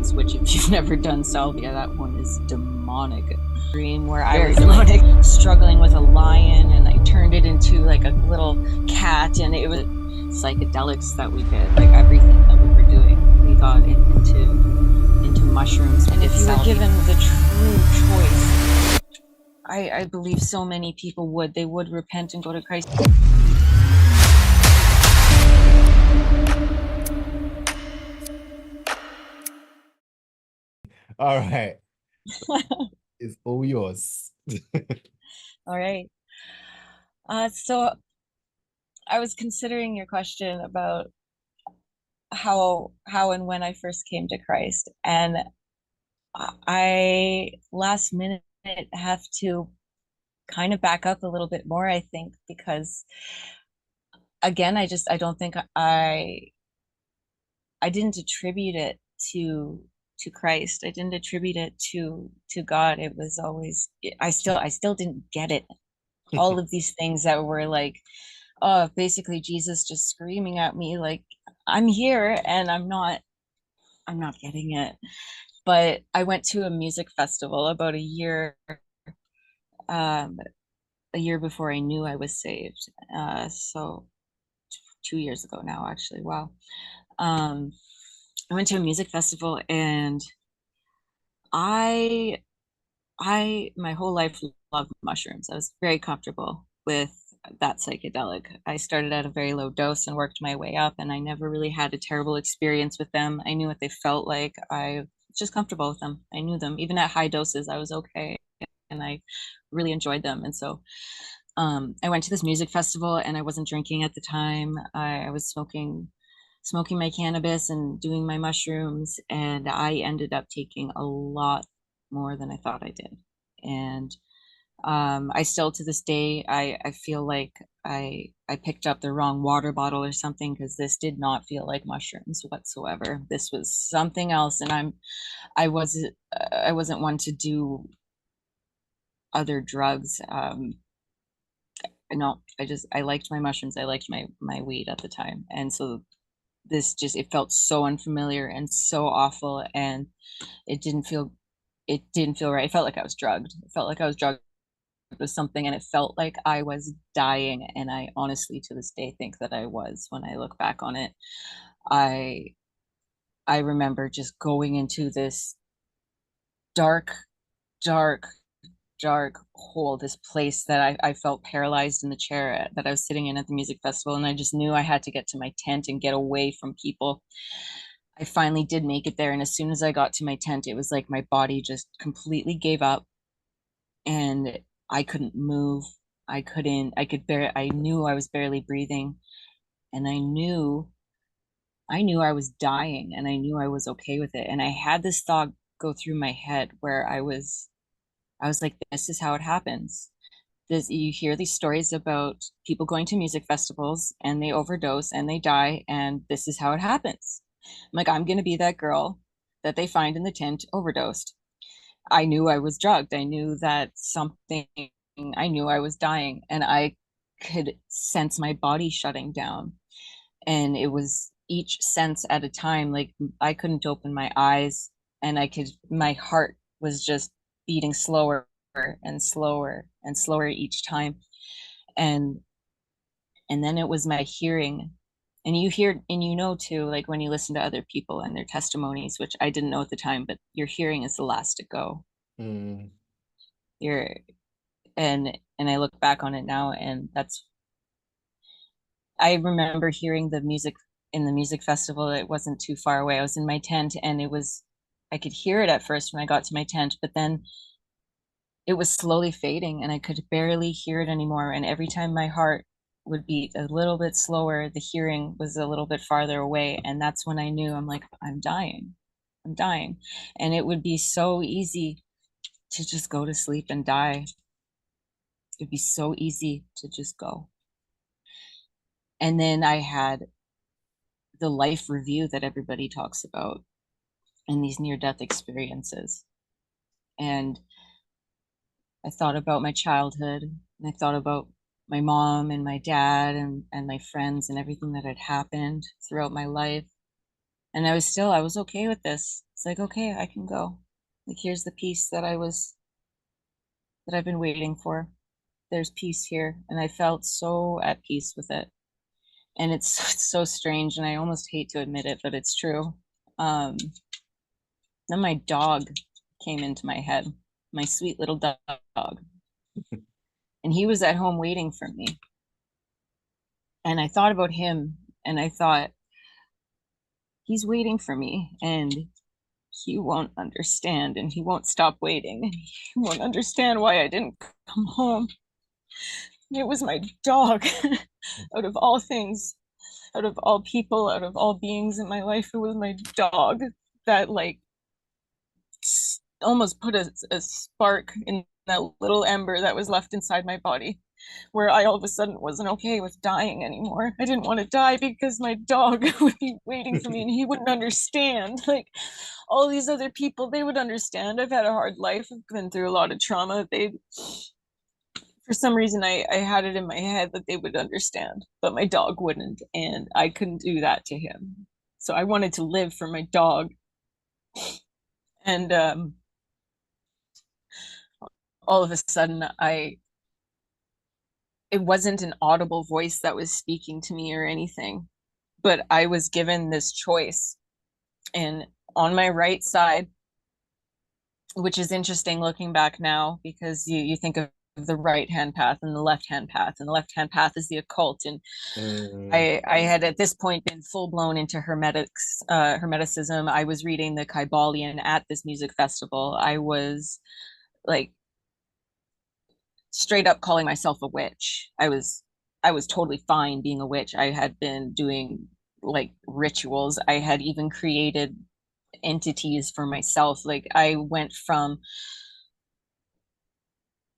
mushrooms, which if you've never done salvia, that one is demonic. Dream where I Very was demonic. like struggling with a lion and I turned it into like a little cat, and it was psychedelics that we did, like everything that we were doing, we got into mushrooms. And if you were given the true choice, I believe so many people would repent and go to Christ. All right. It's all yours. All right. So I was considering your question about how and when I first came to Christ, and I last minute have to kind of back up a little bit more, I think, because again, I don't think I didn't attribute it to Christ. I didn't attribute it to God. It was always I still didn't get it. All of these things that were like, oh, basically Jesus just screaming at me like I'm here and I'm not getting it. But I went to a music festival about um a year before I knew I was saved. So 2 years ago now, actually. Wow. Um, I went to a music festival, and I my whole life loved mushrooms. I was very comfortable with that psychedelic. I started at a very low dose and worked my way up, and I never really had a terrible experience with them. I knew what they felt like. I was just comfortable with them. I knew them. Even at high doses, I was okay, and I really enjoyed them. And so I went to this music festival, and I wasn't drinking at the time. I was smoking my cannabis and doing my mushrooms, and I ended up taking a lot more than I thought I did. And I still to this day I feel like I picked up the wrong water bottle or something, because this did not feel like mushrooms whatsoever. This was something else, and I wasn't one to do other drugs. No, I liked my mushrooms. I liked my weed at the time, and so this just it felt so unfamiliar and so awful, and it didn't feel it didn't feel right. It felt like I was drugged. It felt like I was drugged with something, and it felt like I was dying. And I honestly, to this day, think that I was when I look back on it. I I remember just going into this dark, dark, dark hole, this place that I felt paralyzed in the chair that I was sitting in at the music festival. And I just knew I had to get to my tent and get away from people. I finally did make it there. And as soon as I got to my tent, it was like my body just completely gave up, and I couldn't move. I knew I was barely breathing, and I knew I was dying, and I knew I was okay with it. And I had this thought go through my head where I was like, this is how it happens. You hear these stories about people going to music festivals and they overdose and they die, and this is how it happens. I'm like, I'm going to be that girl that they find in the tent overdosed. I knew I was drugged. I knew that something, I knew I was dying, and I could sense my body shutting down. And it was each sense at a time. Like I couldn't open my eyes, and my heart was just beating slower and slower and slower each time. And then it was my hearing. And you hear and you know too, like when you listen to other people and their testimonies, which I didn't know at the time, but your hearing is the last to go. Mm. You're and I look back on it now, and that's I remember hearing the music in the music festival. It wasn't too far away. I was in my tent, and I could hear it at first when I got to my tent, but then it was slowly fading, and I could barely hear it anymore. And every time my heart would beat a little bit slower, the hearing was a little bit farther away. And that's when I knew, I'm like, I'm dying. I'm dying. And it would be so easy to just go to sleep and die. It'd be so easy to just go. And then I had the life review that everybody talks about in these near death experiences. And I thought about my childhood, and I thought about my mom and my dad and my friends and everything that had happened throughout my life. And I was okay with this. It's like, okay, I can go. Like, here's the peace that I've been waiting for. There's peace here. And I felt so at peace with it. And it's, it's so strange. And I almost hate to admit it, but it's true. Um, then my dog came into my head, my sweet little dog. And he was at home waiting for me. And I thought about him and I thought, he's waiting for me and he won't understand and he won't stop waiting. He won't understand why I didn't come home. It was my dog. Out of all things, out of all people, out of all beings in my life, it was my dog that like almost put a spark in that little ember that was left inside my body, where I all of a sudden wasn't okay with dying anymore. I didn't want to die because my dog would be waiting for me and he wouldn't understand. Like all these other people, they would understand. I've had a hard life. I've been through a lot of trauma. They, for some reason, I had it in my head that they would understand, but my dog wouldn't. And I couldn't do that to him. So I wanted to live for my dog. And all of a sudden, it wasn't an audible voice that was speaking to me or anything, but I was given this choice. And on my right side, which is interesting looking back now, because you think of the right hand path and the left hand path, and the left hand path is the occult. And Mm. I had at this point been full blown into hermeticism. I was reading the Kybalion at this music festival. I was like straight up calling myself a witch. I was totally fine being a witch. I had been doing like rituals. I had even created entities for myself. Like I went from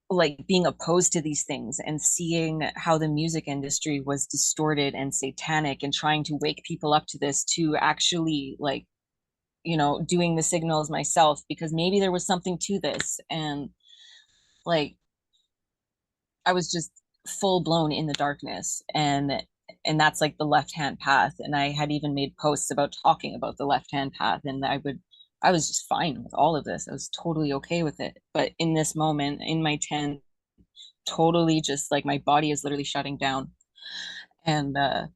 like being opposed to these things and seeing how the music industry was distorted and satanic and trying to wake people up to this, to actually like, doing the signals myself because maybe there was something to this. And like I was just full blown in the darkness. And that's like the left hand path. And I had even made posts about talking about the left hand path. And I was just fine with all of this. I was totally okay with it. But in this moment, in my tent, totally just like my body is literally shutting down. And I'm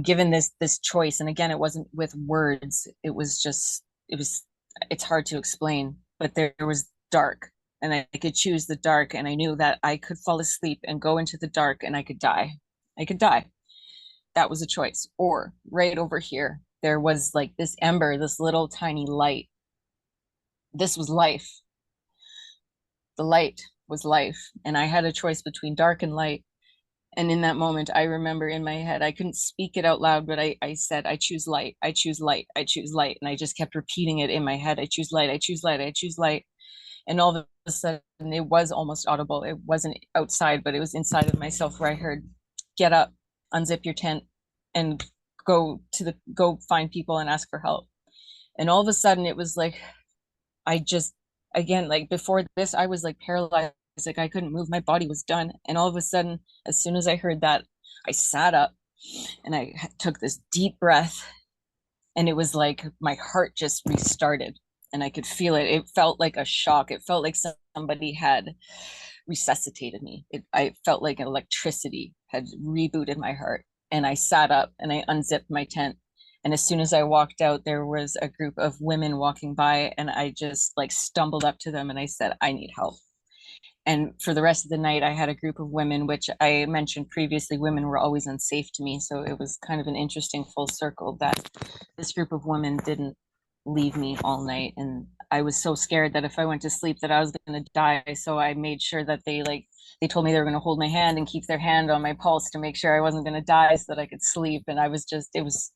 given this choice. And again, it wasn't with words. It's hard to explain, but there was dark and I could choose the dark. And I knew that I could fall asleep and go into the dark and I could die. I could die. That was a choice. Or right over here, there was like this ember, this little tiny light. This was life. The light was life. And I had a choice between dark and light. And in that moment, I remember in my head, I couldn't speak it out loud, but I said, I choose light, I choose light, I choose light. And I just kept repeating it in my head. I choose light, I choose light, I choose light. And all of a sudden it was almost audible. It wasn't outside, but it was inside of myself where I heard, get up, unzip your tent and go find people and ask for help. And all of a sudden it was like, I just, again, like before this, I was like paralyzed. Like I couldn't move. My body was done. And all of a sudden, as soon as I heard that, I sat up and I took this deep breath. And it was like my heart just restarted and I could feel it. It felt like a shock. It felt like somebody had resuscitated me. I felt like electricity had rebooted my heart. And I sat up and I unzipped my tent. And as soon as I walked out, there was a group of women walking by, and I just like stumbled up to them and I said, I need help. And for the rest of the night, I had a group of women, which I mentioned previously, women were always unsafe to me. So it was kind of an interesting full circle that this group of women didn't leave me all night. And I was so scared that if I went to sleep that I was going to die. So I made sure that they told me they were going to hold my hand and keep their hand on my pulse to make sure I wasn't going to die so that I could sleep. And it was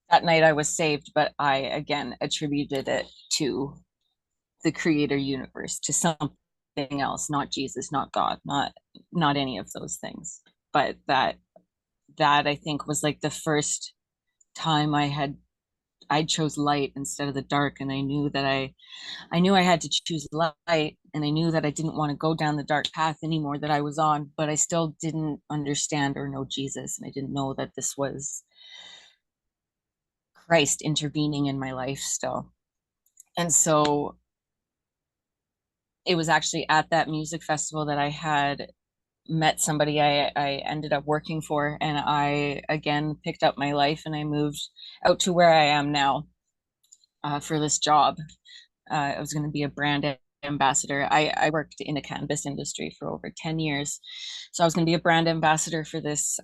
that night I was saved, but I again attributed it to the creator universe, to something else, not Jesus, not God, not any of those things. But that I think was like the first time I chose light instead of the dark. And I knew that I knew I had to choose light, and I knew that I didn't want to go down the dark path anymore that I was on, but I still didn't understand or know Jesus. And I didn't know that this was Christ intervening in my life still. And so it was actually at that music festival that I had met somebody I ended up working for, and I again picked up my life and I moved out to where I am now for this job. I was going to be a brand ambassador. I worked in the cannabis industry for over 10 years. So I was going to be a brand ambassador for this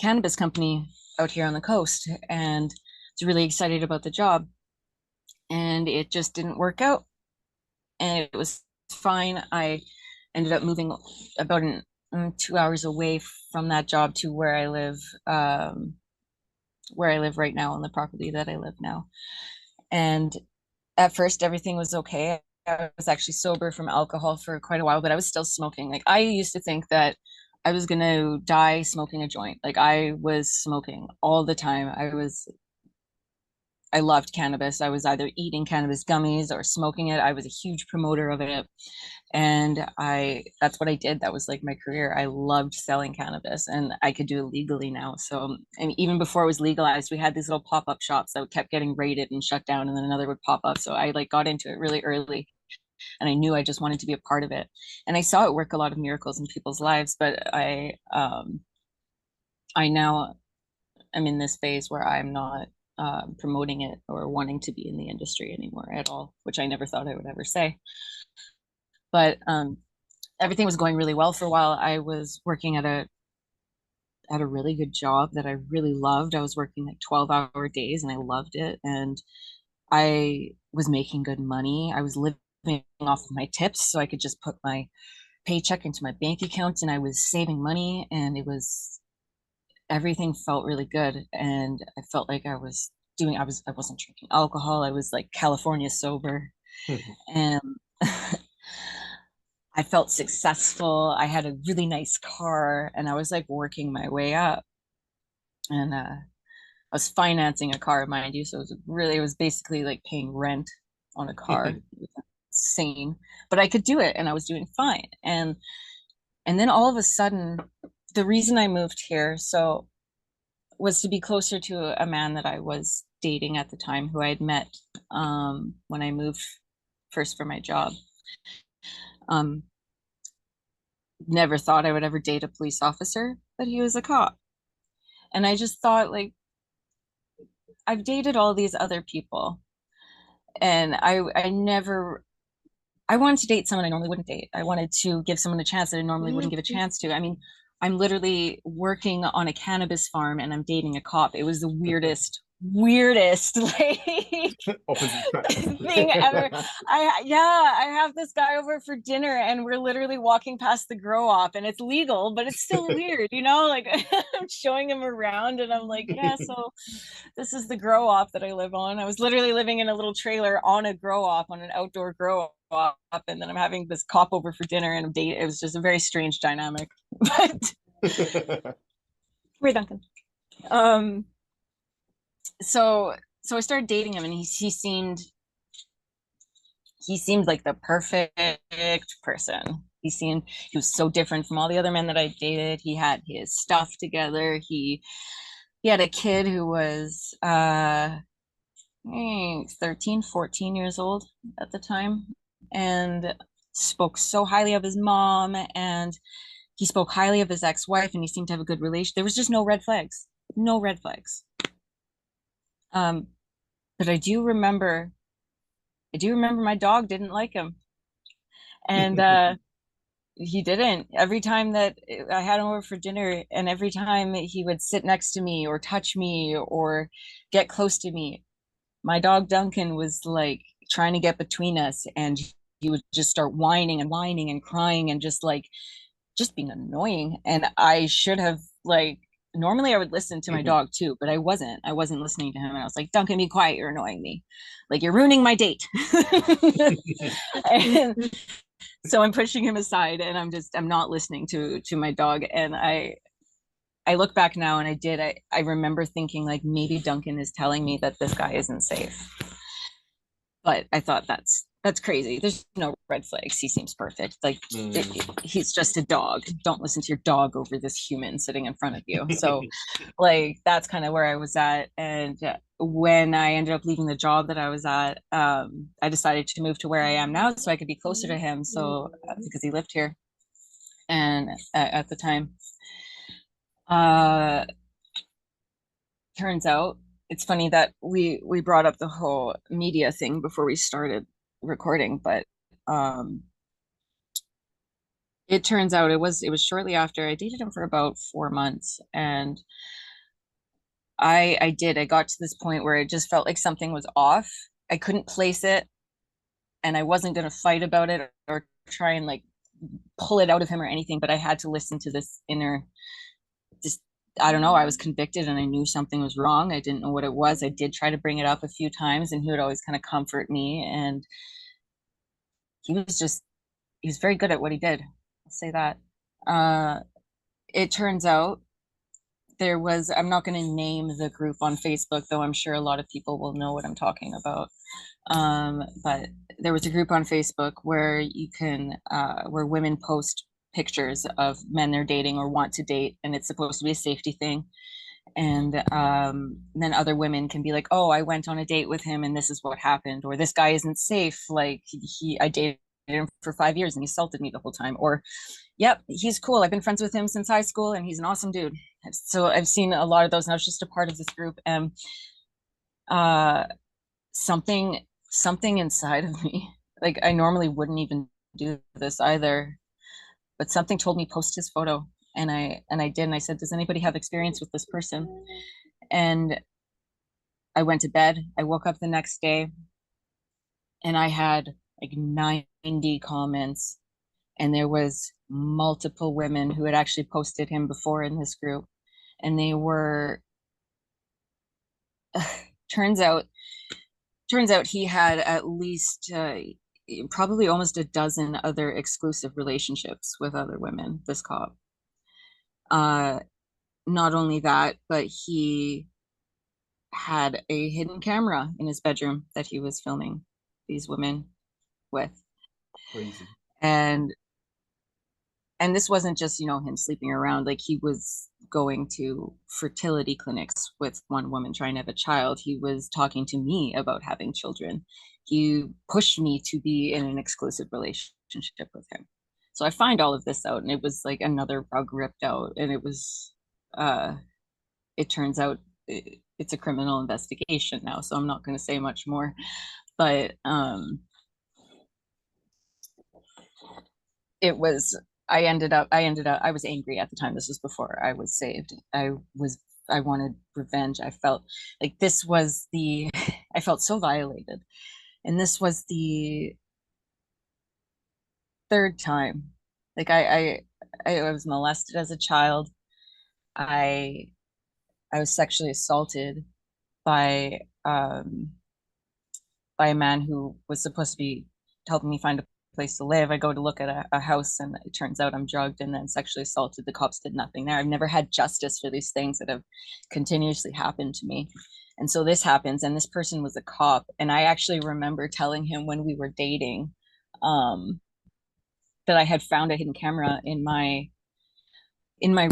cannabis company out here on the coast, and I was really excited about the job. And it just didn't work out. And it was fine. I ended up moving about 2 hours away from that job to where I live right now on the property that I live now. And at first, everything was okay. I was actually sober from alcohol for quite a while, but I was still smoking. Like, I used to think that I was going to die smoking a joint. Like, I was smoking all the time. I loved cannabis. I was either eating cannabis gummies or smoking it. I was a huge promoter of it. And that's what I did. That was like my career. I loved selling cannabis, and I could do it legally now. So, and even before it was legalized, we had these little pop-up shops that kept getting raided and shut down, and then another would pop up. So I like got into it really early, and I knew I just wanted to be a part of it. And I saw it work a lot of miracles in people's lives, but I now am in this phase where I'm not promoting it or wanting to be in the industry anymore at all, which I never thought I would ever say. But everything was going really well for a while. I was working at a really good job that I really loved. I was working like 12-hour days and I loved it. And I was making good money. I was living off of my tips, so I could just put my paycheck into my bank account, and I was saving money, and it was everything felt really good. And I felt like I wasn't drinking alcohol. I was like California sober. And I felt successful. I had a really nice car, and I was like working my way up. And I was financing a car, mind you. So it was basically like paying rent on a car. It was insane, but I could do it, and I was doing fine. And then all of a sudden, the reason I moved here was to be closer to a man that I was dating at the time, who I had met when I moved first for my job. Um, Never thought I would ever date a police officer, but he was a cop. And I just thought, like, I've dated all these other people, and I never I wanted to date someone I normally wouldn't date. I wanted to give someone a chance that I normally wouldn't give a chance to. I mean, I'm literally working on a cannabis farm and I'm dating a cop. It was the weirdest like Opposite tracks. thing ever. I have this guy over for dinner and we're literally walking past the grow op, and it's legal, but it's still weird, like I'm showing him around and I'm like, yeah, so this is the grow op that I live on. I was literally living in a little trailer on a grow op, on an outdoor grow op, and then I'm having this cop over for dinner and date. It was just a very strange dynamic. But we're Duncan. Um, so I started dating him, and he seemed like the perfect person. He was so different from all the other men that I dated. He had his stuff together. He had a kid who was 13, 14 years old at the time, and spoke so highly of his mom, and he spoke highly of his ex-wife, and he seemed to have a good relation. There was just no red flags. No red flags. Um, but I do remember my dog didn't like him. And he didn't. Every time that I had him over for dinner, and every time he would sit next to me or touch me or get close to me, my dog Duncan was like trying to get between us, and he would just start whining and crying and just being annoying. And I should have like normally I would listen to my dog too, but I wasn't listening to him, and I was like, Duncan, be quiet, you're annoying me, like you're ruining my date. And so I'm pushing him aside, and I'm not listening to my dog. And I look back now, and I remember thinking like maybe Duncan is telling me that this guy isn't safe. But I thought That's crazy. There's no red flags. He seems perfect. Like Mm. he's just a dog. Don't listen to your dog over this human sitting in front of you. So, like, that's kind of where I was at. And when I ended up leaving the job that I was at, I decided to move to where I am now so I could be closer to him. So, because he lived here, and at the time, uh, turns out it's funny that we brought up the whole media thing before we started recording, but um it turns out it was shortly after I dated him for about 4 months, and I got to this point where it just felt like something was off. I couldn't place it, and I wasn't going to fight about it or try and like pull it out of him or anything, but I had to listen to this inner, just, I don't know, I was convicted and I knew something was wrong. I didn't know what it was. I did try to bring it up a few times, and he would always kind of comfort me, and he was just he was very good at what he did. I'll say that. uh it turns out there was, I'm not going to name the group on Facebook, though I'm sure a lot of people will know what I'm talking about. But there was a group on Facebook where you can where women post pictures of men they're dating or want to date, and it's supposed to be a safety thing. And then other women can be like, oh, I went on a date with him and this is what happened, or this guy isn't safe, like I dated him for 5 years and he assaulted me the whole time, or yep, he's cool, I've been friends with him since high school and he's an awesome dude. So I've seen a lot of those, and I was just a part of this group, and uh something inside of me, like, I normally wouldn't even do this either, but something told me post his photo, and I did, and I said, does anybody have experience with this person? And I went to bed, I woke up the next day, and I had like 90 comments, and there was multiple women who had actually posted him before in this group, and they were turns out turns out he had at least probably almost a dozen other exclusive relationships with other women, this cop. uh Not only that, but he had a hidden camera in his bedroom that he was filming these women with. Crazy. and and this wasn't just, him sleeping around. Like, he was going to fertility clinics with one woman trying to have a child. He was talking to me about having children. He pushed me to be in an exclusive relationship with him. So I find all of this out, and it was like another rug ripped out, and uh it turns out it's a criminal investigation now, so I'm not going to say much more. But it was I was angry at the time. This was before I was saved. I wanted revenge. I felt like this was the I felt so violated, and this was the third time. Like, I was molested as a child. I i was sexually assaulted by by a man who was supposed to be helping me find a place to live. I go to look at a house, and it turns out I'm drugged and then sexually assaulted. The cops did nothing there. I've never had justice for these things that have continuously happened to me. And so this happens, and this person was a cop. And I actually remember telling him when we were dating, um, that I had found a hidden camera in my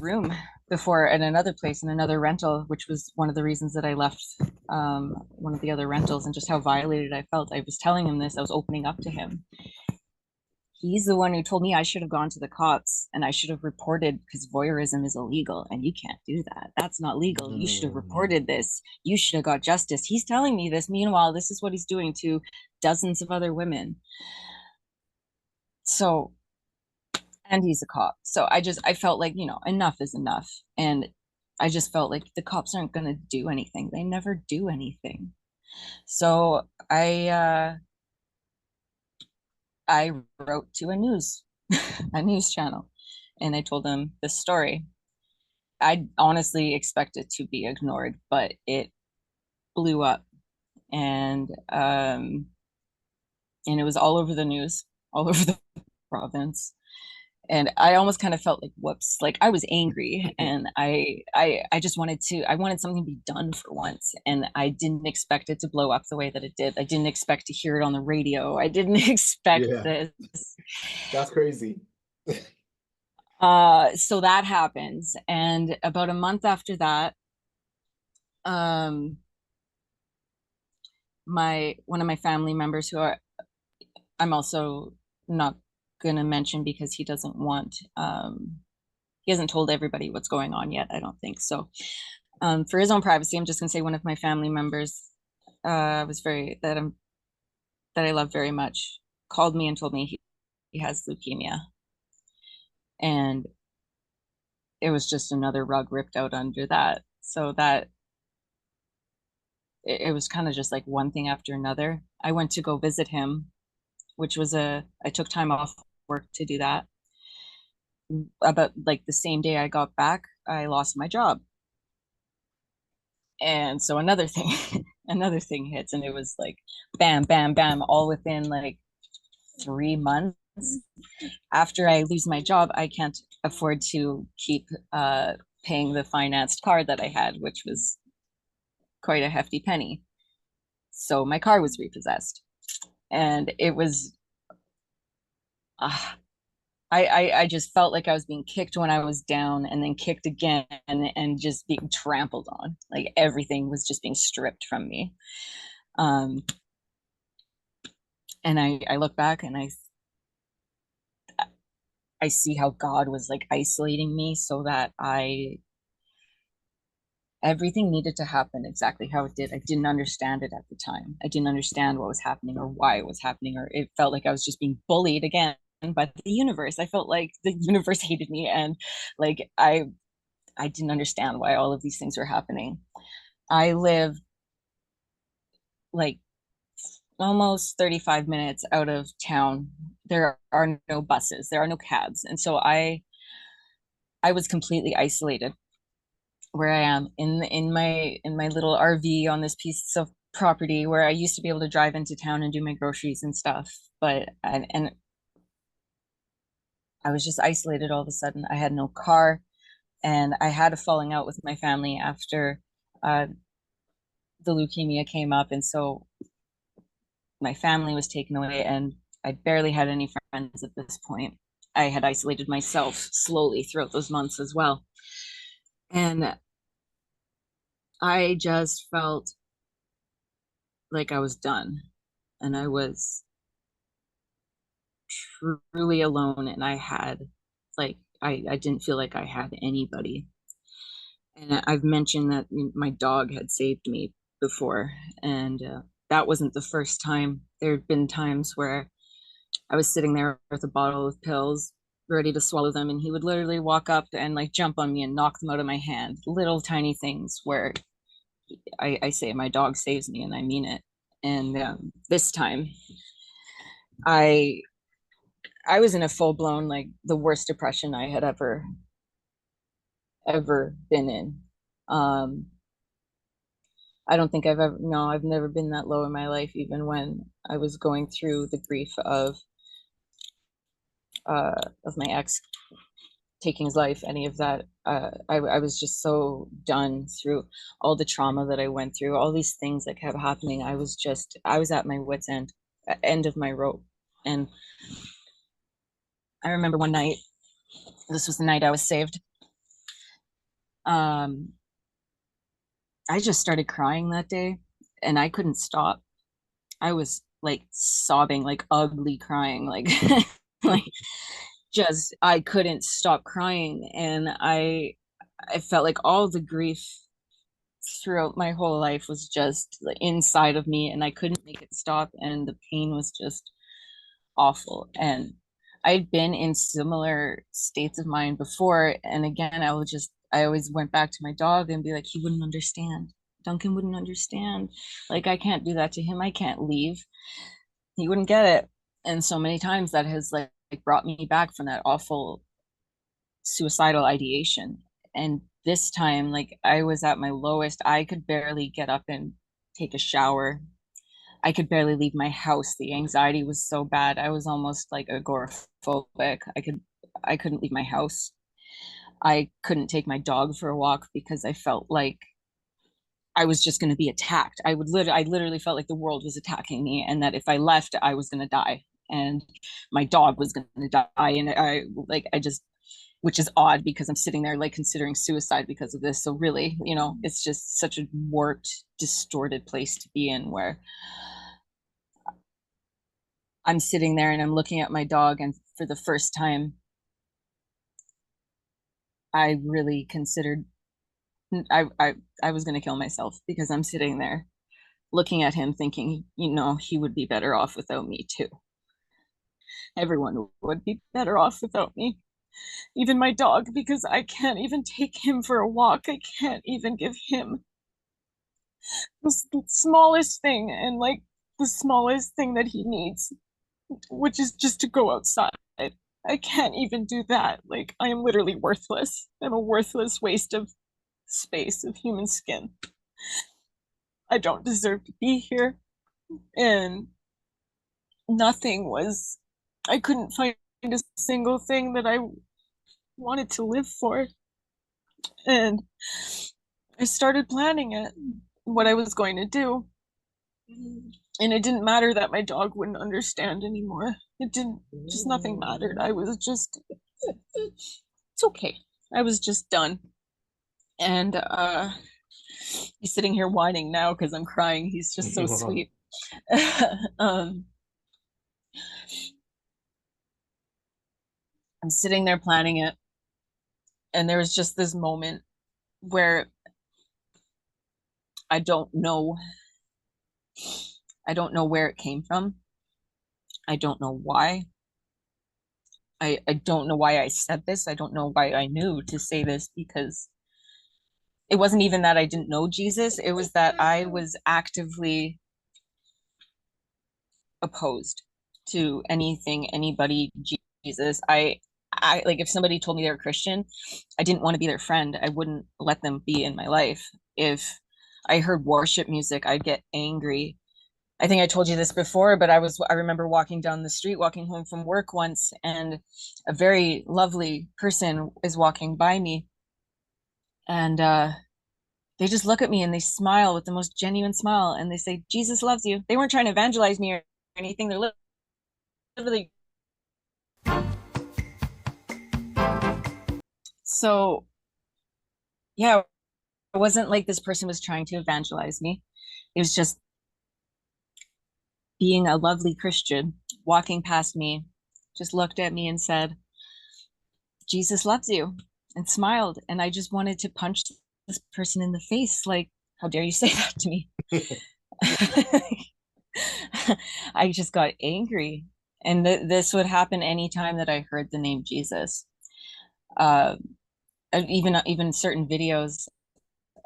room before, at another place, in another rental, which was one of the reasons that I left one of the other rentals, and just how violated I felt. I was telling him this, I was opening up to him. He's the one who told me I should have gone to the cops and I should have reported, because voyeurism is illegal and you can't do that. That's not legal. You should have Mm. reported this. You should have got justice. He's telling me this. Meanwhile, this is what he's doing to dozens of other women. So, and he's a cop. So I felt like, enough is enough. And I just felt like the cops aren't going to do anything. They never do anything. So I wrote to a news channel, and I told them this story. I honestly expected to be ignored, but it blew up, and and it was all over the news, all over the province. And I almost kind of felt like whoops, like I was angry, and I just wanted to, I wanted something to be done for once, and I didn't expect it to blow up the way that it did. I didn't expect to hear it on the radio. I didn't expect Yeah, this. that's crazy. So that happens, and about a month after that, um my one of my family members, who I'm also not gonna mention because he doesn't want, he hasn't told everybody what's going on yet, I don't think so. For his own privacy, I'm just gonna say one of my family members, was very that I love very much, called me and told me he has leukemia, and it was just another rug ripped out under that. So that it was kind of just like one thing after another. I went to go visit him, which was I took time off work to do that. About like the same day I got back, I lost my job. And so another thing, another thing hits, and it was like bam, bam, bam, all within like 3 months. After I lose my job, I can't afford to keep paying the financed car that I had, which was quite a hefty penny. So my car was repossessed, and it was uh, I just felt like I was being kicked when I was down, and then kicked again, and just being trampled on. Like everything was just being stripped from me. Um, and I look back, and I see how God was like isolating me so that I everything needed to happen exactly how it did. I didn't understand it at the time. I didn't understand what was happening or why it was happening, or it felt like I was just being bullied again by the universe. I felt like the universe hated me, and like I didn't understand why all of these things were happening. I live like almost 35 minutes out of town. There are no buses, there are no cabs. And so I was completely isolated where I am in my little RV on this piece of property where I used to be able to drive into town and do my groceries and stuff. But and I was just isolated all of a sudden. I had no car, and I had a falling out with my family after uh, the leukemia came up, and so my family was taken away, and I barely had any friends at this point. I had isolated myself slowly throughout those months as well. And I just felt like I was done. And I was truly alone. And I had, like, I didn't feel like I had anybody. And I've mentioned that my dog had saved me before. And that wasn't the first time. There had been times where I was sitting there with a bottle of pills, ready to swallow them, and he would literally walk up and like jump on me and knock them out of my hand. Little tiny things where I say my dog saves me, and I mean it. And this time, I I was in a full blown, like the worst depression I had ever been in. Um, I don't think I've ever, no, I've never been that low in my life, even when I was going through the grief of my ex taking his life, any of that. I was just so done through all the trauma that I went through, all these things that kept happening. I was at my wits' end, end of my rope. And I remember one night, this was the night I was saved. Um, I just started crying that day, and I couldn't stop. I was like sobbing, like ugly crying, like, like just, I couldn't stop crying. And I felt like all the grief throughout my whole life was just inside of me, and I couldn't make it stop, and the pain was just awful. And I'd been in similar states of mind before, and again I always went back to my dog and be like, he wouldn't understand. Duncan wouldn't understand. Like, I can't do that to him. I can't leave. He wouldn't get it. And so many times that has like brought me back from that awful suicidal ideation. And this time, like, I was at my lowest. I could barely get up and take a shower. I could barely leave my house. The anxiety was so bad. I was almost like agoraphobic. I couldn't leave my house. I couldn't take my dog for a walk because I felt like I was just going to be attacked. I literally felt like the world was attacking me, and that if I left, I was going to die, and my dog was going to die. And I just, which is odd because I'm sitting there like considering suicide because of this. So really, it's just such a warped, distorted place to be in, where I'm sitting there and I'm looking at my dog, and for the first time, I really considered I I, I was going to kill myself, because I'm sitting there looking at him thinking, he would be better off without me too. Everyone would be better off without me. Even my dog, because I can't even take him for a walk. I can't even give him the smallest thing, and like the smallest thing that he needs, which is just to go outside. I can't even do that. Like, I am literally worthless. I'm a worthless waste of space, of human skin. I don't deserve to be here. And nothing was, I couldn't find a single thing that I wanted to live for. And I started planning it, what I was going to do. And it didn't matter that my dog wouldn't understand anymore. It didn't, just nothing mattered. I was just, it's okay. I was just done. And he's sitting here whining now because I'm crying. He's just so sweet. um, I'm sitting there planning it, and there was just this moment where I don't know. I don't know where it came from. I don't know why. I don't know why I said this. I don't know why I knew to say this, because it wasn't even that I didn't know Jesus. It was that I was actively opposed to anything, anybody, Jesus. I like, if somebody told me they were Christian, I didn't want to be their friend. I wouldn't let them be in my life. If I heard worship music, I'd get angry. I think I told you this before, but I remember walking down the street, walking home from work once, and a very lovely person is walking by me, and they just look at me and they smile with the most genuine smile, and they say, "Jesus loves you." They weren't trying to evangelize me or anything. They're literally, so yeah, it wasn't like this person was trying to evangelize me. It was just being a lovely Christian walking past me, just looked at me and said, "Jesus loves you," and smiled. And I just wanted to punch this person in the face. Like, how dare you say that to me? I just got angry. And this would happen anytime that I heard the name Jesus. Uh, even certain videos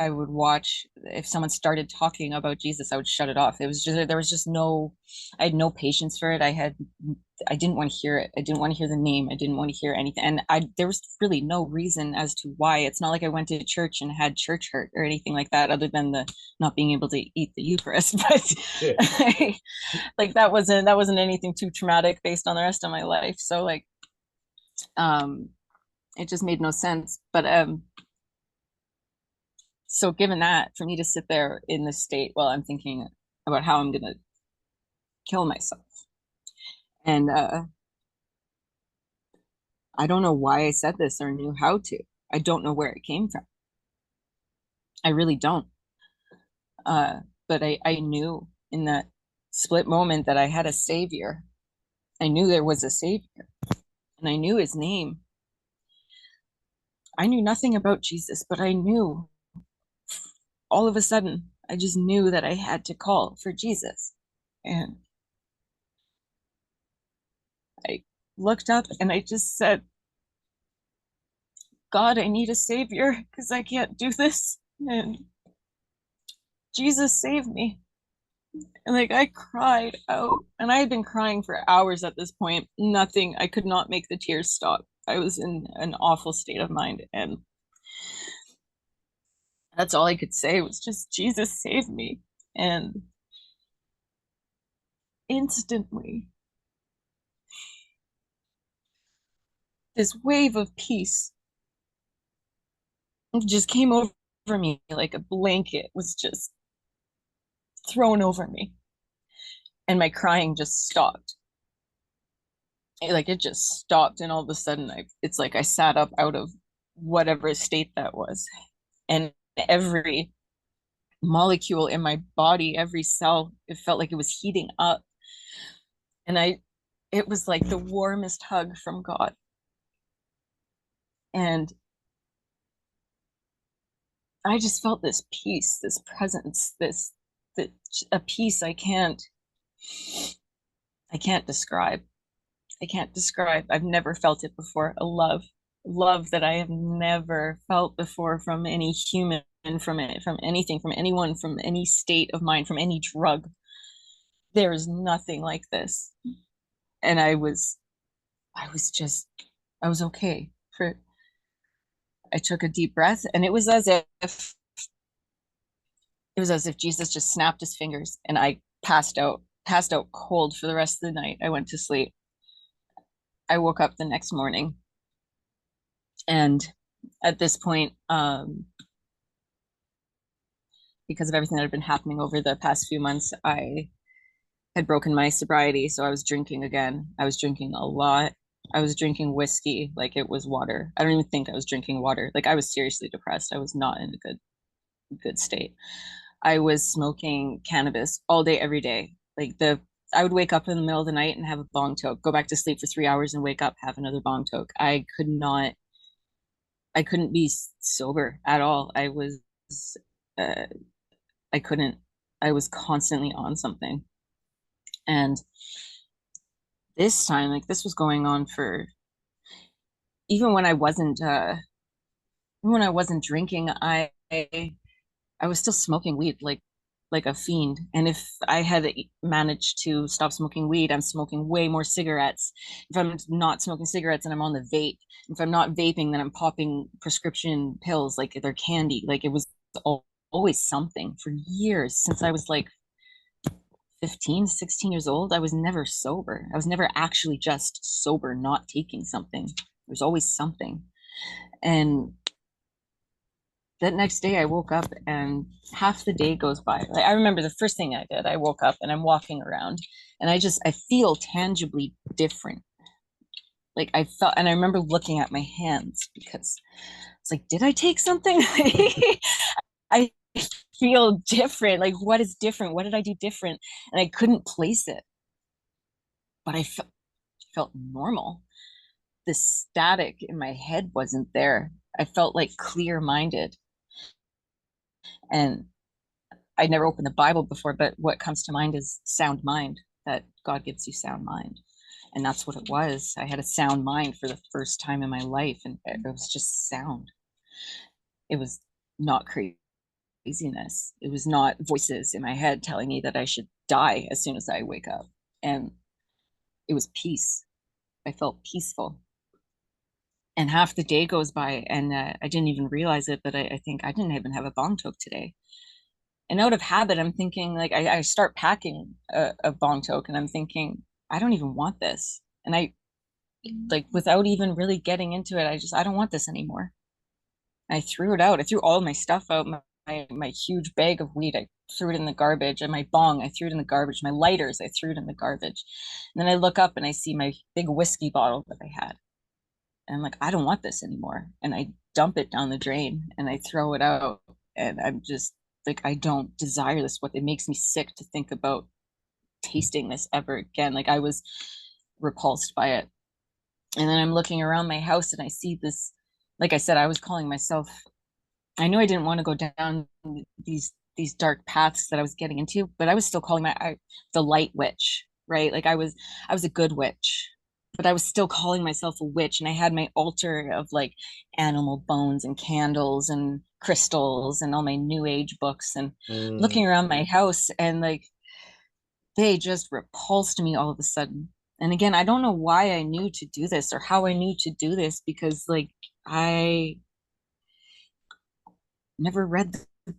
I would watch, if someone started talking about Jesus, I would shut it off. It was just, there was just no, I had no patience for it. I didn't want to hear it. I didn't want to hear the name. I didn't want to hear anything. And there was really no reason as to why. It's not like I went to church and had church hurt or anything like that, other than the not being able to eat the Eucharist. But like, that wasn't anything too traumatic based on the rest of my life. So like, um, it just made no sense. But so given that, for me to sit there in this state while I'm thinking about how I'm gonna kill myself, and I don't know why I said this or knew how to. I don't know where it came from. I really don't. But I knew in that split moment that I had a savior. I knew there was a savior, and I knew his name. I knew nothing about Jesus, but I knew, all of a sudden, I just knew that I had to call for Jesus. And I looked up and I just said, "God, I need a savior because I can't do this." And Jesus saved me. And like, I cried out, and I had been crying for hours at this point. Nothing, I could not make the tears stop. I was in an awful state of mind. And that's all I could say was just, "Jesus saved me." And instantly, this wave of peace just came over me like a blanket was just thrown over me, and my crying just stopped. Like it just stopped, and all of a sudden it's like I sat up out of whatever state that was, and every molecule in my body, every cell, it felt like it was heating up. And it was like the warmest hug from God. And I just felt this peace, this presence, this a peace I can't describe. I can't describe. I've never felt it before. A love that I have never felt before from any human, from it, from anything, from anyone, from any state of mind, from any drug. There is nothing like this. And I was just, I was okay. I took a deep breath, and it was as if Jesus just snapped his fingers, and I passed out cold for the rest of the night. I went to sleep. I woke up the next morning, and at this point, because of everything that had been happening over the past few months, I had broken my sobriety, so I was drinking again. I was drinking a lot. I was drinking whiskey like it was water. I don't even think I was drinking water. Like I was seriously depressed. I was not in a good state. I was smoking cannabis all day, every day. I would wake up in the middle of the night and have a bong toke, go back to sleep for 3 hours and wake up, have another bong toke. I couldn't be sober at all. Uh, I couldn't, I was constantly on something. And this time, like this was going on for, even when I wasn't, when I wasn't drinking, I was still smoking weed like a fiend. And if I had managed to stop smoking weed, I'm smoking way more cigarettes. If I'm not smoking cigarettes, and I'm on the vape. If I'm not vaping, then I'm popping prescription pills like they're candy. Like it was always something for years since I was like 15, 16 years old. I was never sober. I was never actually just sober, not taking something. There's always something. And that next day I woke up and half the day goes by. Like I remember the first thing I did, I woke up and I'm walking around, and I feel tangibly different. Like I felt, and I remember looking at my hands because it's like, did I take something? I feel different. Like what is different? What did I do different? And I couldn't place it, but felt normal. The static in my head wasn't there. I felt like clear minded. And I'd never opened the Bible before, but what comes to mind is sound mind, that God gives you sound mind. And that's what it was. I had a sound mind for the first time in my life, and it was just sound. It was not craziness. It was not voices in my head telling me that I should die as soon as I wake up. And it was peace. I felt peaceful. And half the day goes by, and I didn't even realize it, but I think I didn't even have a bong toke today. And out of habit, I'm thinking like I start packing a bong toke, and I'm thinking I don't even want this. And I like without even really getting into it, I don't want this anymore. I threw it out. I threw all my stuff out. My huge bag of weed, I threw it in the garbage. And my bong, I threw it in the garbage. My lighters, I threw it in the garbage. And then I look up and I see my big whiskey bottle that I had. And I'm like, I don't want this anymore. And I dump it down the drain and I throw it out. And I'm just like, I don't desire this. What it makes me sick to think about tasting this ever again. Like I was repulsed by it. And then I'm looking around my house and I see this, like I said, I was calling myself, I knew I didn't want to go down these dark paths that I was getting into, but I was still calling the light witch, right? Like I was a good witch, but I was still calling myself a witch. And I had my altar of like animal bones and candles and crystals and all my new age books, and Mm. looking around my house, and like they just repulsed me all of a sudden. And again, I don't know why I knew to do this or how I knew to do this, because like I never read the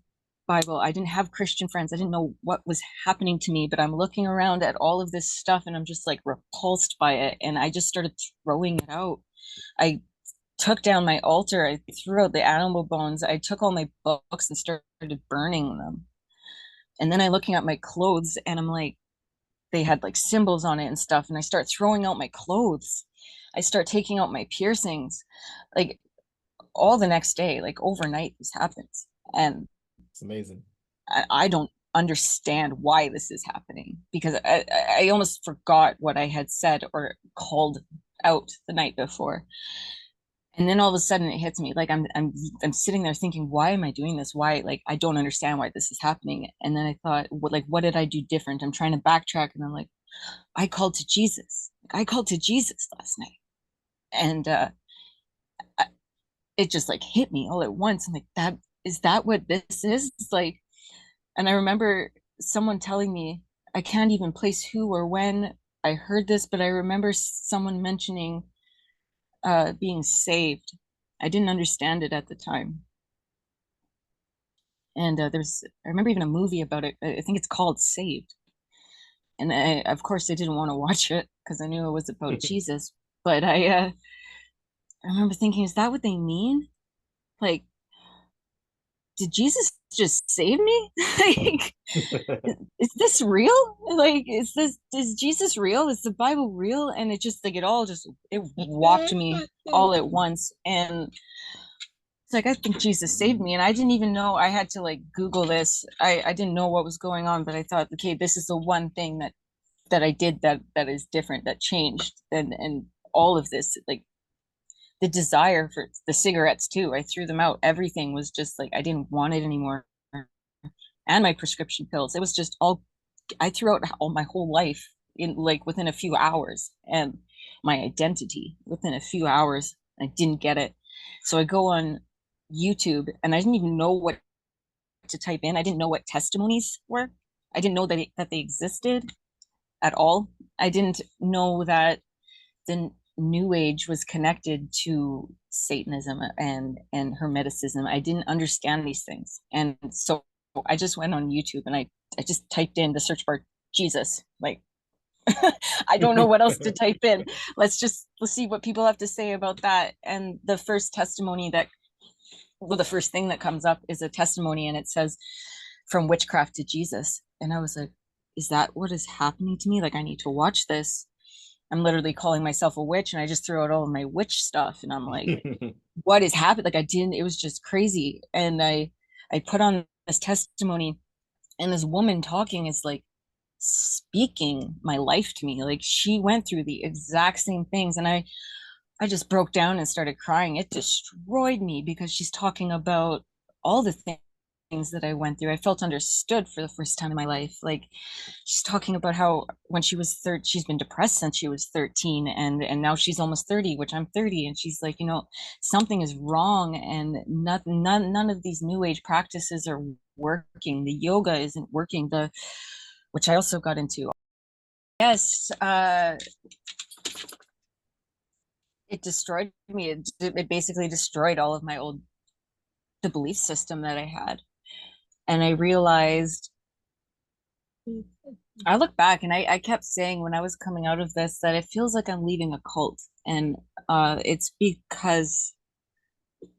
Bible. I didn't have Christian friends. I didn't know what was happening to me, but I'm looking around at all of this stuff and I'm just like repulsed by it. And I just started throwing it out. I took down my altar. I threw out the animal bones. I took all my books and started burning them. And then I looking at my clothes and I'm like, they had like symbols on it and stuff. And I start throwing out my clothes. I start taking out my piercings. Like all the next day, like overnight, this happens. And It's amazing. I don't understand why this is happening because I almost forgot what I had said or called out the night before. And then all of a sudden it hits me like I'm sitting there thinking, why am I doing this? Why, like, I don't understand why this is happening. And then I thought, what did I do different? I'm trying to backtrack and I'm like, I called to Jesus. I called to Jesus last night. And it just like hit me all at once. I'm like, that is that what this is? It's like, and I remember someone telling me, I can't even place who or when I heard this, but I remember someone mentioning being saved. I didn't understand it at the time. And I remember even a movie about it. I think it's called Saved. And of course, I didn't want to watch it because I knew it was about Jesus. But I remember thinking, is that what they mean? Like, did Jesus just save me? Like, is this real? Like, is Jesus real? Is the Bible real? And it just like it walked me all at once. And it's like I think Jesus saved me. And I didn't even know I had to like Google this. I didn't know what was going on, but I thought, okay, this is the one thing that I did that is different, that changed. And all of this, like the desire for the cigarettes too, I threw them out. Everything was just like I didn't want it anymore. And my prescription pills. It was just all I threw out all my whole life in like within a few hours, and my identity within a few hours. I didn't get it. So I go on YouTube and I didn't even know what to type in. I didn't know what testimonies were. I didn't know that they existed at all. I didn't know that the New Age was connected to Satanism and Hermeticism. I didn't understand these things, and so I just went on YouTube and I just typed in the search bar Jesus. Like I don't know what else to type in. Let's see what people have to say about that. And the first testimony that well, the first thing that comes up is a testimony, and it says from witchcraft to Jesus. And I was like, is that what is happening to me? Like I need to watch this. I'm literally calling myself a witch and I just threw out all of my witch stuff and I'm like, what is happening? Like I didn't, it was just crazy. And I put on this testimony and this woman talking is like speaking my life to me. Like she went through the exact same things. And I just broke down and started crying. It destroyed me because she's talking about all the things that I went through. I felt understood for the first time in my life. Like she's talking about how when she was 13, she's been depressed since she was 13 and now she's almost 30, which I'm 30. And she's like, something is wrong and none of these new age practices are working. The yoga isn't working. Which I also got into. Yes, it destroyed me. It basically destroyed all of the belief system that I had. And I realized, I look back and I kept saying when I was coming out of this that it feels like I'm leaving a cult. And it's because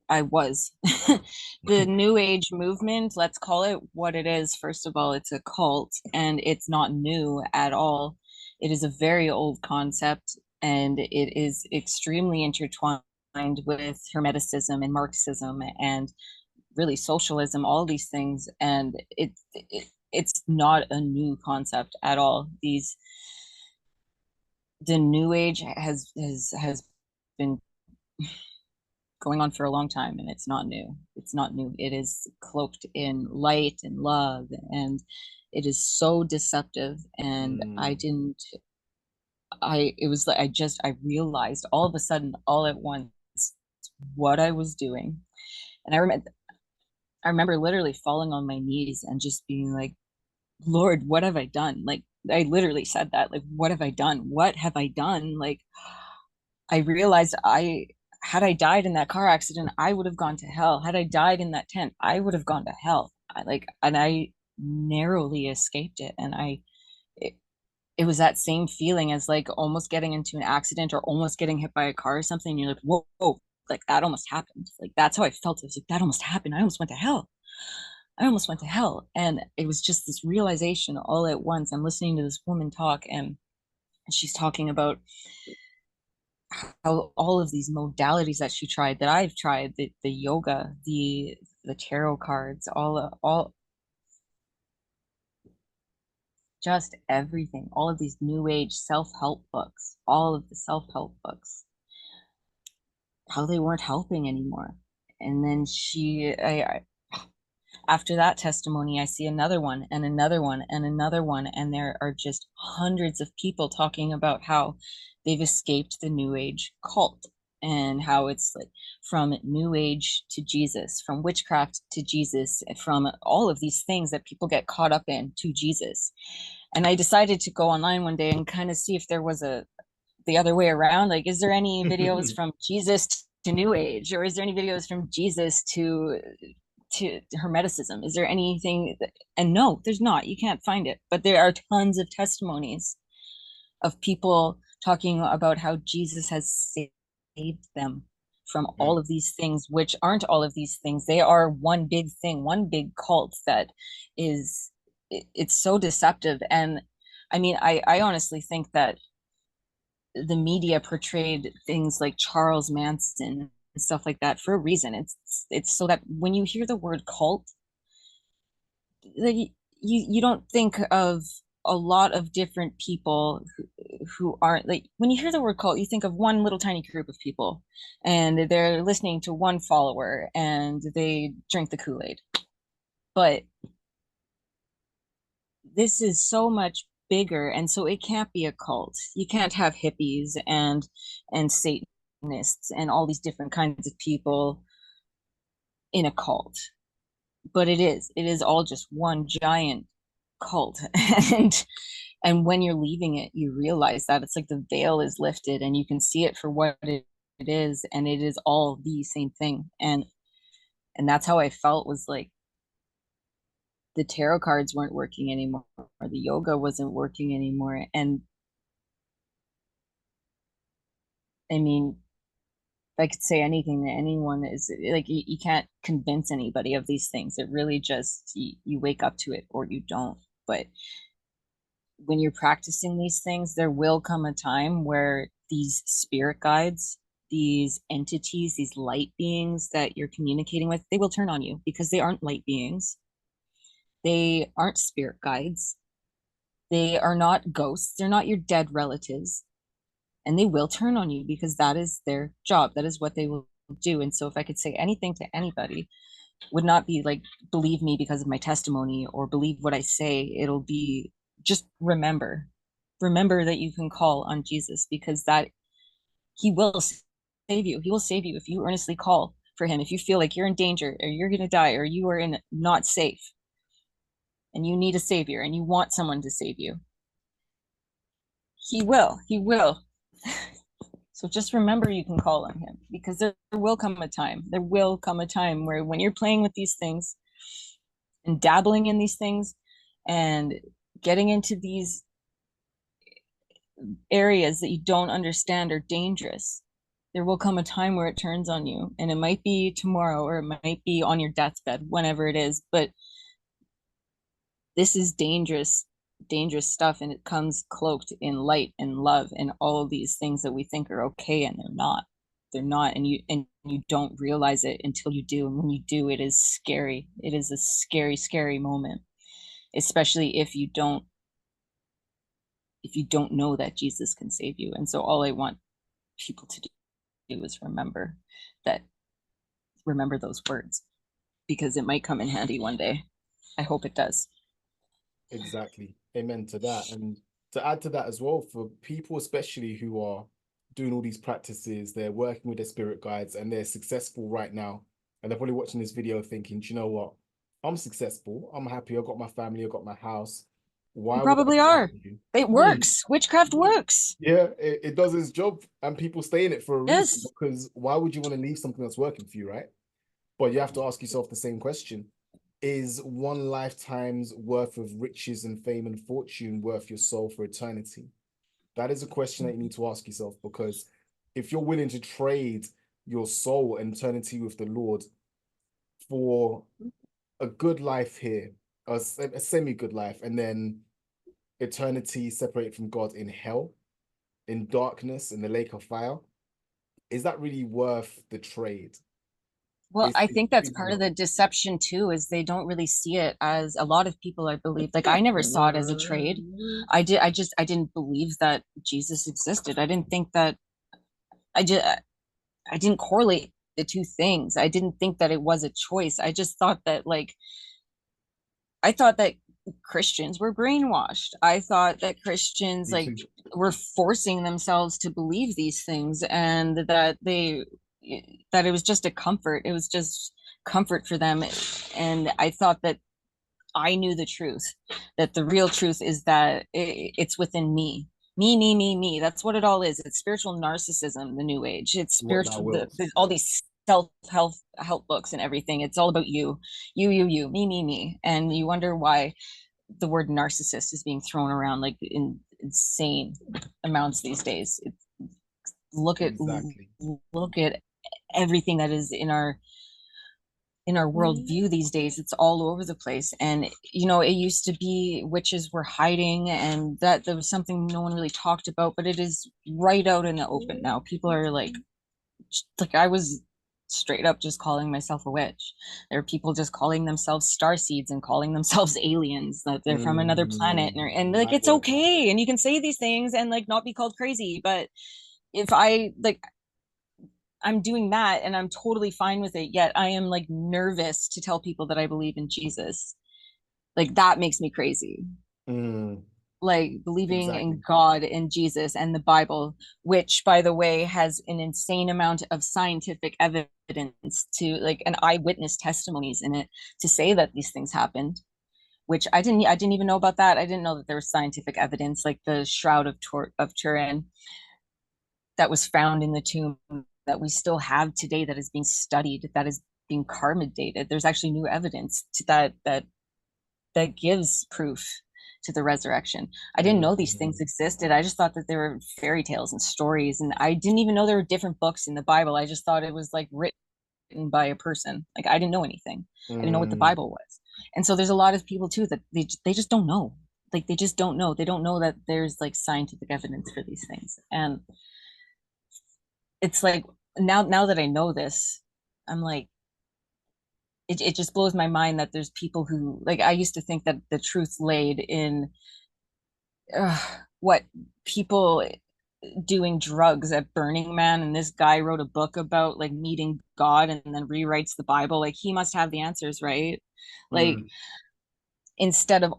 I was. The New Age movement, let's call it what it is. First of all, it's a cult and it's not new at all. It is a very old concept and it is extremely intertwined with Hermeticism and Marxism and really socialism, all these things. And it's not a new concept at all. The New Age has been going on for a long time and it's not new. It's not new. It is cloaked in light and love and it is so deceptive. And I Mm. didn't I it was like I realized all of a sudden all at once what I was doing. And I remember literally falling on my knees and just being like, Lord, what have I done? Like I literally said that, like, what have I done? What have I done? Like I realized I had I died in that car accident, I would have gone to hell. Had I died in that tent, I would have gone to hell. and I narrowly escaped it. And it, it was that same feeling as like almost getting into an accident or almost getting hit by a car or something. You're like, whoa, whoa, like that almost happened. Like that's how I felt. It was like that almost happened. I almost went to hell. I almost went to hell. And it was just this realization all at once. I'm listening to this woman talk, and she's talking about how all of these modalities that she tried, that I've tried, the yoga, the tarot cards, all just everything, all of these new age self-help books, all of the self-help books, how they weren't helping anymore. And then after that testimony, I see another one and another one and another one, and there are just hundreds of people talking about how they've escaped the new age cult, and how it's like from new age to Jesus, from witchcraft to Jesus, from all of these things that people get caught up in to Jesus. And I decided to go online one day and kind of see if there was a the other way around. Like, is there any videos from Jesus to new age, or is there any videos from Jesus to hermeticism? Is there anything and no, there's not. You can't find it, but there are tons of testimonies of people talking about how Jesus has saved them from all of these things, which aren't all of these things. They are one big thing, one big cult that is, it's so deceptive. And I mean, I honestly think that the media portrayed things like Charles Manson and stuff like that for a reason. It's so that when you hear the word cult, like you don't think of a lot of different people who aren't, like, when you hear the word cult, you think of one little tiny group of people, and they're listening to one follower and they drink the Kool-Aid. But this is so much bigger, and so it can't be a cult. You can't have hippies and Satanists and all these different kinds of people in a cult. But it is all just one giant cult. And when you're leaving it, you realize that it's like the veil is lifted and you can see it for what it is, and it is all the same thing. And that's how I felt, was like the tarot cards weren't working anymore, or the yoga wasn't working anymore. And I mean, if I could say anything to anyone, is like you can't convince anybody of these things. It really just you wake up to it or you don't. But when you're practicing these things, there will come a time where these spirit guides, these entities, these light beings that you're communicating with, they will turn on you, because they aren't light beings. They aren't spirit guides. They are not ghosts. They're not your dead relatives. And they will turn on you because that is their job. That is what they will do. And so if I could say anything to anybody, would not be like believe me because of my testimony or believe what I say. It'll be just remember that you can call on Jesus, because that he will save you. He will save you if you earnestly call for him. If you feel like you're in danger or you're going to die or you are in not safe and you need a savior and you want someone to save you, he will. So just remember you can call on him, because there will come a time. There will come a time where when you're playing with these things and dabbling in these things and getting into these areas that you don't understand are dangerous, there will come a time where it turns on you. And it might be tomorrow or it might be on your deathbed, whenever it is. But this is dangerous stuff, and it comes cloaked in light and love and all of these things that we think are okay, and they're not. And you don't realize it until you do. And when you do, it is scary. It is a scary moment, especially if you don't know that Jesus can save you. And so all I want people to do is that remember those words, because it might come in handy one day. I hope it does. Exactly. Amen to that. And to add to that as well, for people especially who are doing all these practices, they're working with their spirit guides and they're successful right now. And they're probably watching this video thinking, do you know what? I'm successful. I'm happy. I've got my family. I've got my house. You Why would I probably are. value? It Mm. works. Witchcraft works. Yeah, it does its job, and people stay in it for a reason, Yes. because why would you want to leave something that's working for you, right? But you have to ask yourself the same question. Is one lifetime's worth of riches and fame and fortune worth your soul for eternity? That is a question that you need to ask yourself, because if you're willing to trade your soul and eternity with the Lord for a good life here, a semi good life, and then eternity separated from God in hell, in darkness, in the lake of fire, is that really worth the trade? Well, I It's think that's really part of not. the deception too, is they don't really see it as a lot of people, I believe. Like I never saw it as a trade. I didn't believe that Jesus existed. I didn't think that I just I didn't correlate the two things. I didn't think that it was a choice. I just thought that like I thought that Christians were brainwashed. I thought that Christians Me like too. were forcing themselves to believe these things and that it was just a comfort. It was just comfort for them. And I thought that I knew the truth, that the real truth is that it's within me. Me. That's what it all is. It's spiritual narcissism, the new age. It's What thou spiritual, wilt. all these self help books and everything. It's all about you, me. And you wonder why the word narcissist is being thrown around like in insane amounts these days. Look at Exactly. look at everything that is in our worldview these days. It's all over the place. And it used to be witches were hiding, and that there was something no one really talked about, but it is right out in the open now. People are like I was straight up just calling myself a witch. There are people just calling themselves star seeds and calling themselves aliens, that they're from another planet, and like Light it's workers. okay and you can say these things and like not be called crazy. But if I like I'm doing that and I'm totally fine with it, yet I am like nervous to tell people that I believe in Jesus. Like that makes me crazy. Mm, Like believing in exactly. God and Jesus and the Bible, which by the way has an insane amount of scientific evidence to like an eyewitness testimonies in it to say that these things happened, which I didn't even know about that. I didn't know that there was scientific evidence, like the shroud of Turin that was found in the tomb that we still have today, that is being studied, that is being carbon dated. There's actually new evidence to that gives proof to the resurrection. I didn't know these things Mm, existed. I just thought that there were fairy tales and stories, and I didn't even know there were different books in the Bible. I just thought it was like written by a person. Like I didn't know anything. I didn't know what the mm, Bible was. And so there's a lot of people too that they just don't know. Like they just don't know. They don't know that there's like scientific evidence for these things. And it's like now that I know this, I'm like it just blows my mind that there's people who like I used to think that the truth laid in uh, what people doing drugs at Burning Man, and this guy wrote a book about like meeting God and then rewrites the Bible. Like he must have the answers, right? Like mm. instead of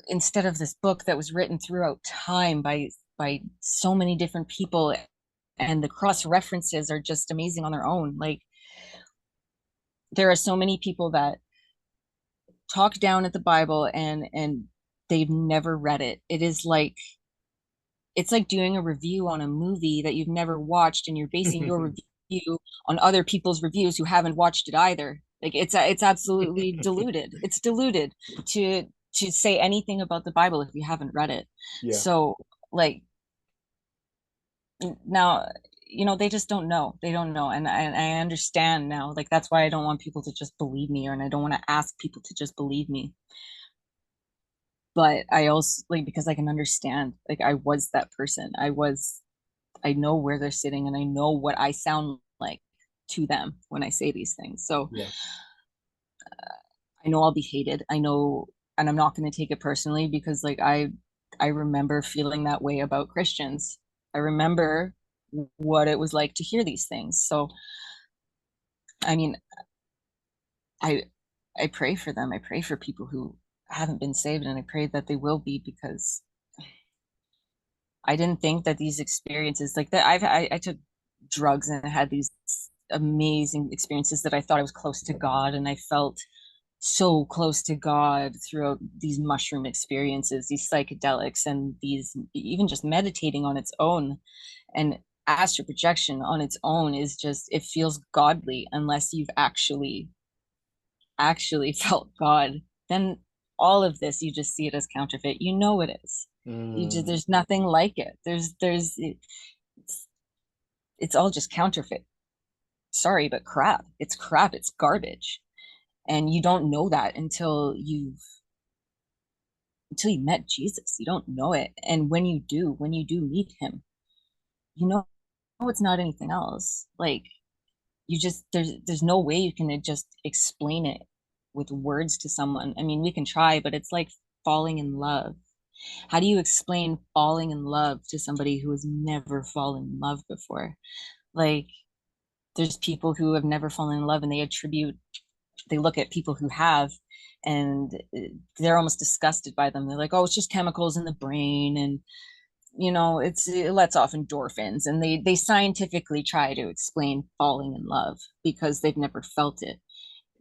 instead of this book that was written throughout time by so many different people, and the cross references are just amazing on their own. Like there are so many people that talk down at the Bible and they've never read it. It's like doing a review on a movie that you've never watched, and you're basing your review on other people's reviews who haven't watched it either. Like it's absolutely diluted. It's diluted to to say anything about the Bible if you haven't read it. Yeah, So like now they just don't know. They don't know, and I understand now. Like that's why I don't want people to just believe me, and I don't want to ask people to just believe me. But I also like because I can understand. Like I was that person. I know where they're sitting, and I know what I sound like to them when I say these things. So yeah. I know I'll be hated. I know, and I'm not going to take it personally because like I remember feeling that way about Christians. I remember what it was like to hear these things. So I mean, I I pray for them. I pray for people who haven't been saved, and I pray that they will be, because I didn't think that these experiences like that I took drugs and I had these amazing experiences that I thought I was close to God, and I felt so close to God throughout these mushroom experiences, these psychedelics, and these even just meditating on its own, and astral projection on its own is just, it feels godly unless you've actually actually felt God, then all of this, you just see it as counterfeit. You know it is. You just, Mm, there's nothing like it. It's all just counterfeit. Sorry, but crap. It's crap. It's garbage. And you don't know that until you met Jesus. You don't know it. And when you do meet him, you know it's not anything else. Like, you just, there's no way you can just explain it with words to someone. I mean, we can try, but it's like falling in love. How do you explain falling in love to somebody who has never fallen in love before? Like, there's people who have never fallen in love and they look at people who have, and they're almost disgusted by them. They're like, oh, it's just chemicals in the brain, and it lets off endorphins, and they scientifically try to explain falling in love because they've never felt it.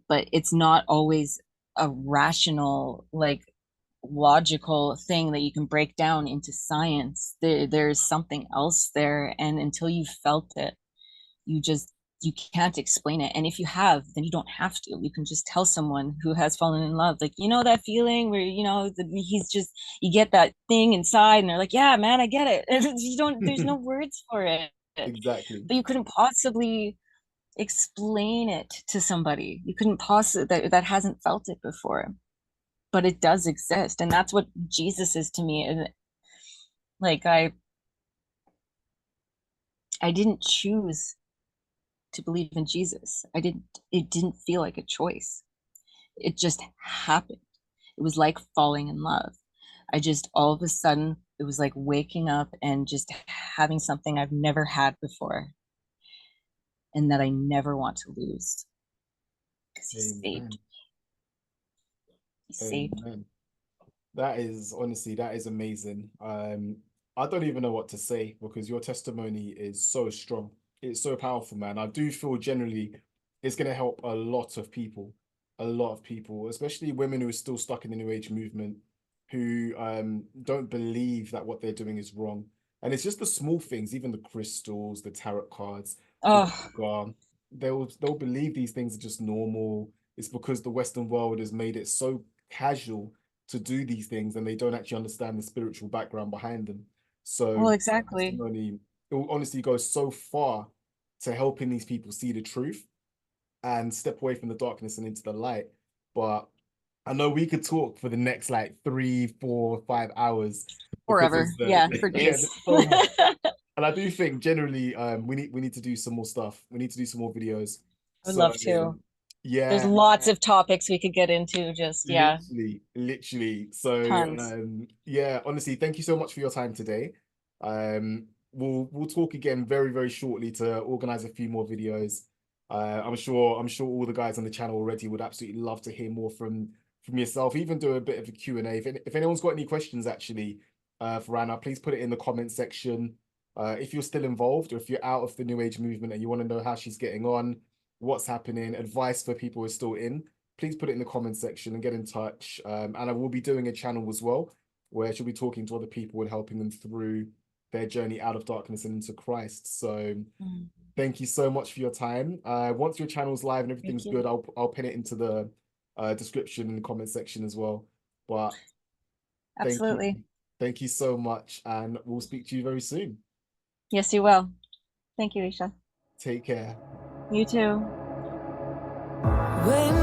But it's not always a rational, like, logical thing that you can break down into science. There's something else there, and until you've felt it, you just you can't explain it. And if you have, then you don't have to. You can just tell someone who has fallen in love, like, that feeling where, he's just, you get that thing inside, and they're like, yeah, man, I get it. You don't, there's no words for it. exactly. But you couldn't possibly explain it to somebody. You couldn't possibly, that hasn't felt it before. But it does exist. And that's what Jesus is to me. And like, I didn't choose to believe in Jesus. It didn't feel like a choice. It just happened. It was like falling in love. I just, all of a sudden, it was like waking up and just having something I've never had before and that I never want to lose because he saved. Amen. He saved. Amen. That is honestly, that is amazing. I don't even know what to say because your testimony is so strong. It's so powerful, man. I do feel generally it's going to help a lot of people, especially women who are still stuck in the New Age movement, who don't believe that what they're doing is wrong. And it's just the small things, even the crystals, the tarot cards, the Oh, yoga. They'll believe these things are just normal. It's because the Western world has made it so casual to do these things and they don't actually understand the spiritual background behind them. So well, your exactly. testimony, it will honestly go so far to helping these people see the truth and step away from the darkness and into the light. But I know we could talk for the next like 3, 4, 5 hours because Forever. there's the Yeah, for yeah, days. there's so much. And I do think generally we need to do some more stuff. We need to do some more videos. I would So love to. There's yeah, lots of topics we could get into, just, yeah, literally. So tons. yeah, honestly, thank you so much for your time today. We'll talk again very, very shortly to organize a few more videos. I'm sure all the guys on the channel already would absolutely love to hear more from yourself, even do a bit of a Q&A. If anyone's got any questions actually for Anna, please put it in the comment section. If you're still involved or if you're out of the New Age movement and you want to know how she's getting on, what's happening, advice for people who are still in, please put it in the comment section and get in touch. And I will be doing a channel as well where she'll be talking to other people and helping them through their journey out of darkness and into Christ. So Mm, thank you so much for your time. Once your channel's live and thank everything's you. good, I'll pin it into the description in the comment section as well. But thank you. Absolutely. Thank you so much. And we'll speak to you very soon. Yes, you will. Thank you, Isha. Take care. You too. When